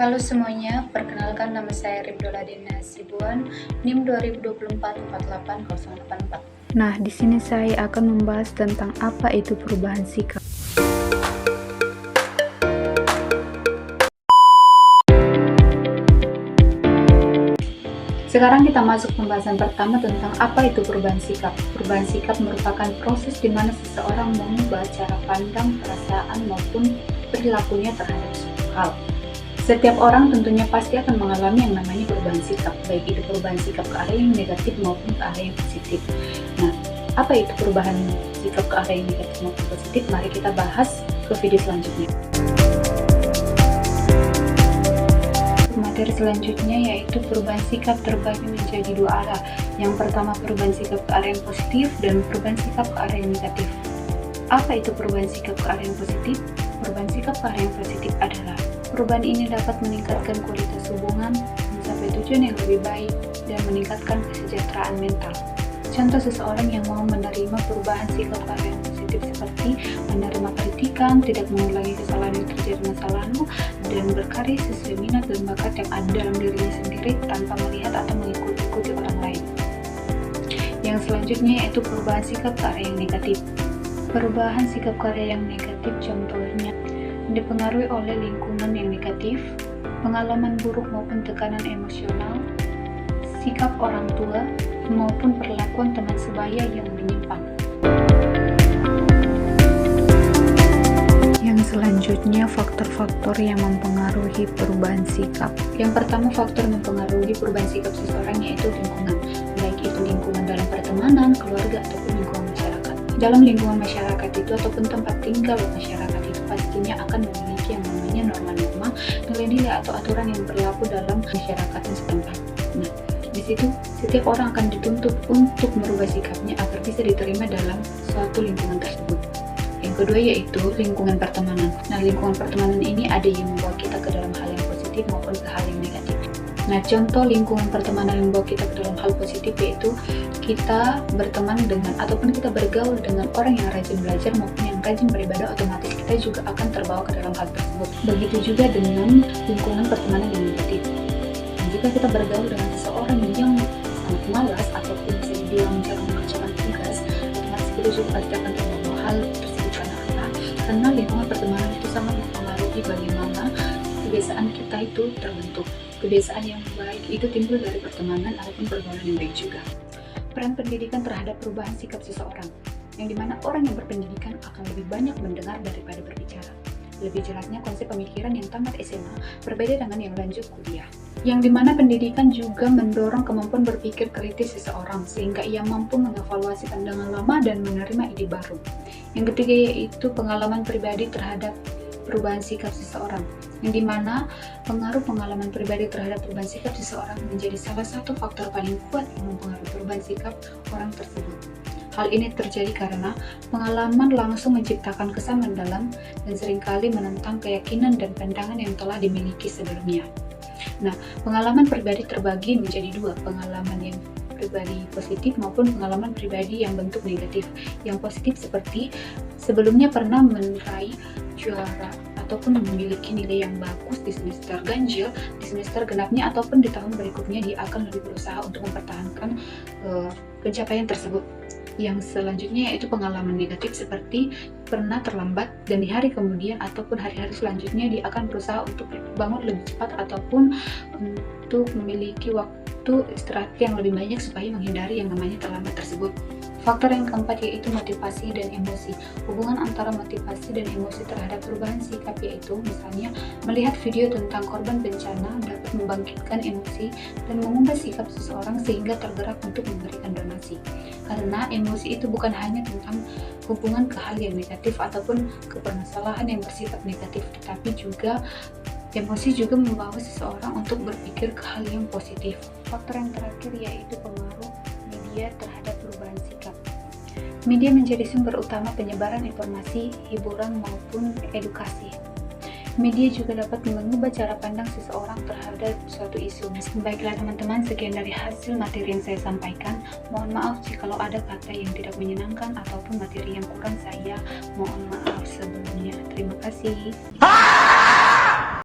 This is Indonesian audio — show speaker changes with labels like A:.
A: Halo semuanya, perkenalkan nama saya Ribdoladina Sibuan, NIM 2024-480884.
B: Nah, di sini saya akan membahas tentang apa itu perubahan sikap.
A: Sekarang kita masuk pembahasan pertama tentang apa itu perubahan sikap. Perubahan sikap merupakan proses di mana seseorang mengubah cara pandang, perasaan, maupun perilakunya terhadap suatu hal. Setiap orang tentunya pasti akan mengalami yang namanya perubahan sikap, baik itu perubahan sikap ke arah yang negatif maupun ke arah yang positif. Nah, apa itu perubahan sikap ke arah yang negatif maupun positif? Mari kita bahas ke video selanjutnya. Materi selanjutnya yaitu perubahan sikap terbagi menjadi dua arah. Yang pertama perubahan sikap ke arah yang positif dan perubahan sikap ke arah yang negatif. Apa itu perubahan sikap ke arah yang positif? Perubahan sikap ke arah yang positif adalah perubahan ini dapat meningkatkan kualitas hubungan, mencapai tujuan yang lebih baik, dan meningkatkan kesejahteraan mental. Contoh seseorang yang mau menerima perubahan sikap ke arah yang positif seperti menerima kritikan, tidak mengulangi kesalahan yang terjadi masa lalu, dan berkarya sesuai minat dan bakat yang ada dalam dirinya sendiri tanpa melihat atau mengikuti orang lain. Yang selanjutnya yaitu perubahan sikap ke arah yang negatif. Perubahan sikap ke arah yang negatif contohnya dipengaruhi oleh lingkungan yang negatif, pengalaman buruk maupun tekanan emosional, sikap orang tua, maupun perlakuan teman sebaya yang menyimpang.
B: Yang selanjutnya, faktor-faktor yang mempengaruhi perubahan sikap.
A: Yang pertama, faktor mempengaruhi perubahan sikap seseorang yaitu lingkungan, baik itu lingkungan dalam pertemanan, keluarga, ataupun lingkungan masyarakat. Dalam lingkungan masyarakat itu ataupun tempat tinggal masyarakat itu pastinya akan memiliki yang namanya norma-norma, nilai-nilai atau aturan yang berlaku dalam masyarakat setempat. Nah, di situ setiap orang akan dituntut untuk merubah sikapnya agar bisa diterima dalam suatu lingkungan tersebut. Yang kedua yaitu lingkungan pertemanan. Nah, lingkungan pertemanan ini ada yang membawa kita ke dalam hal yang positif maupun ke hal yang negatif. Nah, contoh lingkungan pertemanan yang membawa kita ke dalam hal positif yaitu kita berteman dengan ataupun kita bergaul dengan orang yang rajin belajar maupun yang rajin beribadah, otomatis kita juga akan terbawa ke dalam hal tersebut. Begitu juga dengan lingkungan pertemanan yang negatif. Nah, jika kita bergaul dengan seseorang yang sangat malas ataupun bisa dibilang jarang mengerjakan tugas, otomatis kita juga pasti akan terbawa hal tersebut. Karena lingkungan pertemanan itu sangat mempengaruhi bagaimana kebiasaan kita itu terbentuk. Kebiasaan yang baik itu timbul dari pertemanan ataupun pergaulan yang baik juga. Peran pendidikan terhadap perubahan sikap seseorang, yang dimana orang yang berpendidikan akan lebih banyak mendengar daripada berbicara. Lebih jelasnya konsep pemikiran yang tamat SMA berbeda dengan yang lanjut kuliah. Yang dimana pendidikan juga mendorong kemampuan berpikir kritis seseorang sehingga ia mampu mengevaluasi pandangan lama dan menerima ide baru. Yang ketiga yaitu pengalaman pribadi terhadap perubahan sikap seseorang, yang dimana pengaruh pengalaman pribadi terhadap perubahan sikap seseorang menjadi salah satu faktor paling kuat yang mempengaruhi perubahan sikap orang tersebut. Hal ini terjadi karena pengalaman langsung menciptakan kesan mendalam dan seringkali menentang keyakinan dan pandangan yang telah dimiliki sebelumnya. Nah, pengalaman pribadi terbagi menjadi dua, pengalaman yang pribadi positif maupun pengalaman pribadi yang bentuk negatif. Yang positif seperti sebelumnya pernah meraih juara ataupun memiliki nilai yang bagus di semester ganjil, di semester genapnya ataupun di tahun berikutnya dia akan lebih berusaha untuk mempertahankan pencapaian tersebut. Yang selanjutnya yaitu pengalaman negatif seperti pernah terlambat dan di hari kemudian ataupun hari-hari selanjutnya dia akan berusaha untuk bangun lebih cepat ataupun untuk memiliki waktu istirahat yang lebih banyak supaya menghindari yang namanya terlambat tersebut. Faktor yang keempat yaitu motivasi dan emosi. Hubungan antara motivasi dan emosi terhadap perubahan sikap yaitu misalnya melihat video tentang korban bencana dapat membangkitkan emosi dan mengubah sikap seseorang sehingga tergerak untuk memberikan donasi. Karena emosi itu bukan hanya tentang hubungan ke hal yang negatif ataupun ke permasalahan yang bersifat negatif, tetapi juga emosi juga membawa seseorang untuk berpikir ke hal yang positif. Faktor yang terakhir yaitu pengaruh media terhadap perubahan sikap. Media menjadi sumber utama penyebaran informasi, hiburan maupun edukasi. Media juga dapat mengubah cara pandang seseorang terhadap suatu isu. Baiklah teman-teman, sekian dari hasil materi yang saya sampaikan. Mohon maaf jikalau ada kata yang tidak menyenangkan ataupun materi yang kurang, saya mohon maaf sebelumnya. Terima kasih.